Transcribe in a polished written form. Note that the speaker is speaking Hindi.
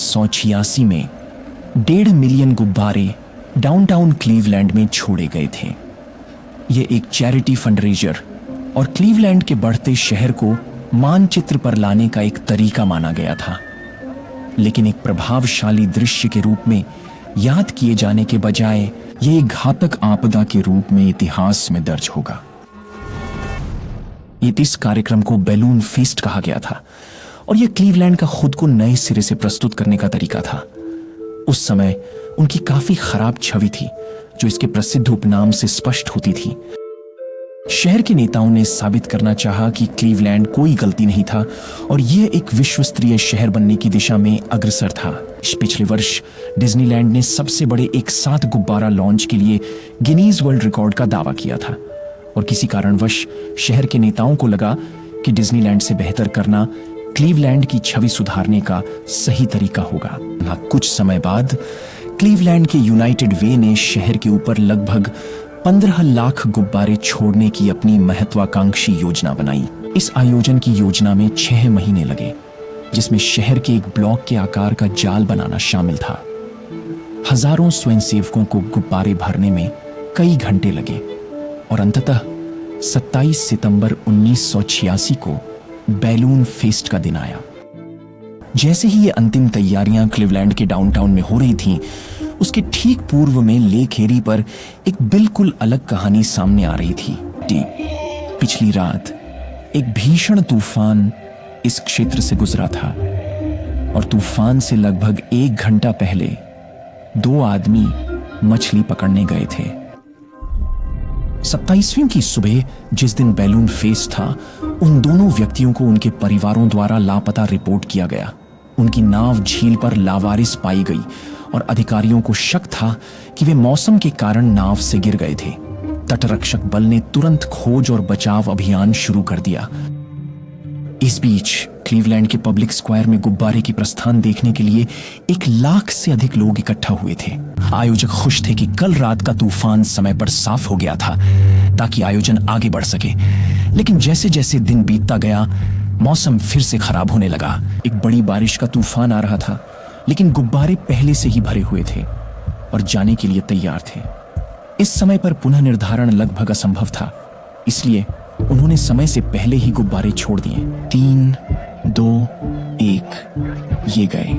1986 में 1.5 मिलियन गुब्बारे डाउनटाउन क्लीवलैंड में छोड़े गए थे। ये एक चैरिटी फंडरेजर और क्लीवलैंड के बढ़ते शहर को मानचित्र पर लाने का एक तरीका माना गया था, लेकिन एक प्रभावशाली दृश्य के रूप में याद किए जाने के बजाय ये एक घातक आपदा के रूप में इतिहास में दर्ज होगा। इस कार्यक्रम को बैलून फीस्ट कहा गया था और यह क्लीवलैंड का खुद को नए सिरे से प्रस्तुत करने का तरीका था। उस समय उनकी काफी खराब छवि थी जो इसके प्रसिद्ध उपनाम से स्पष्ट होती थी। शहर के नेताओं ने साबित करना चाहा कि क्लीवलैंड कोई गलती नहीं था और यह एक विश्व स्तरीय शहर बनने की दिशा में अग्रसर था। पिछले वर्ष डिज्नीलैंड ने सबसे बड़े एक साथ गुब्बारा लॉन्च के लिए गिनीज वर्ल्ड रिकॉर्ड का दावा किया था और किसी कारणवश शहर के नेताओं को लगा कि डिज्नीलैंड से बेहतर करना क्लीवलैंड की छवि सुधारने का सही तरीका होगा। कुछ समय बाद क्लीवलैंड के यूनाइटेड वे ने शहर के ऊपर लगभग 15 लाख गुब्बारे छोड़ने की अपनी महत्वाकांक्षी योजना बनाई। इस आयोजन की योजना में 6 महीने लगे, जिसमें शहर के एक ब्लॉक के आकार का जाल बनाना शामिल था। हजारों स्वयंसेवकों को गुब्बारे भरने में कई घंटे लगे और अंततः 27 सितंबर 1986 को बैलून फेस्ट का दिन आया। जैसे ही ये अंतिम तैयारियां क्लीवलैंड के डाउनटाउन में हो रही थीं, उसके ठीक पूर्व में लेक एरी पर एक बिल्कुल अलग कहानी सामने आ रही थी। पिछली रात एक भीषण तूफान इस क्षेत्र से गुजरा था और तूफान से लगभग 1 घंटा पहले 2 आदमी मछली पकड़ने गए थे। 27वीं की सुबह जिस दिन बैलून फेस्ट था, उन दोनों व्यक्तियों को उनके परिवारों द्वारा लापता रिपोर्ट किया गया। उनकी नाव झील पर लावारिस पाई गई और अधिकारियों को शक था कि वे मौसम के कारण नाव से गिर गए थे। तटरक्षक बल ने तुरंत खोज और बचाव अभियान शुरू कर दिया। इस बीच क्लीवलैंड के पब्लिक स्क्वायर में गुब्बारे की प्रस्थान देखने के लिए 1 लाख से अधिक लोग इकट्ठा हुए थे। आयोजक खुश थे कि कल रात का तूफान समय पर साफ हो गया था ताकि आयोजन आगे बढ़ सके, लेकिन जैसे जैसे दिन बीतता गया मौसम फिर से खराब होने लगा। एक बड़ी बारिश का तूफान आ रहा था, लेकिन गुब्बारे पहले से ही भरे हुए थे और जाने के लिए तैयार थे। इस समय पर पुनः निर्धारण लगभग असंभव था, इसलिए उन्होंने समय से पहले ही गुब्बारे छोड़ दिए। 3, 2, 1 ये गए।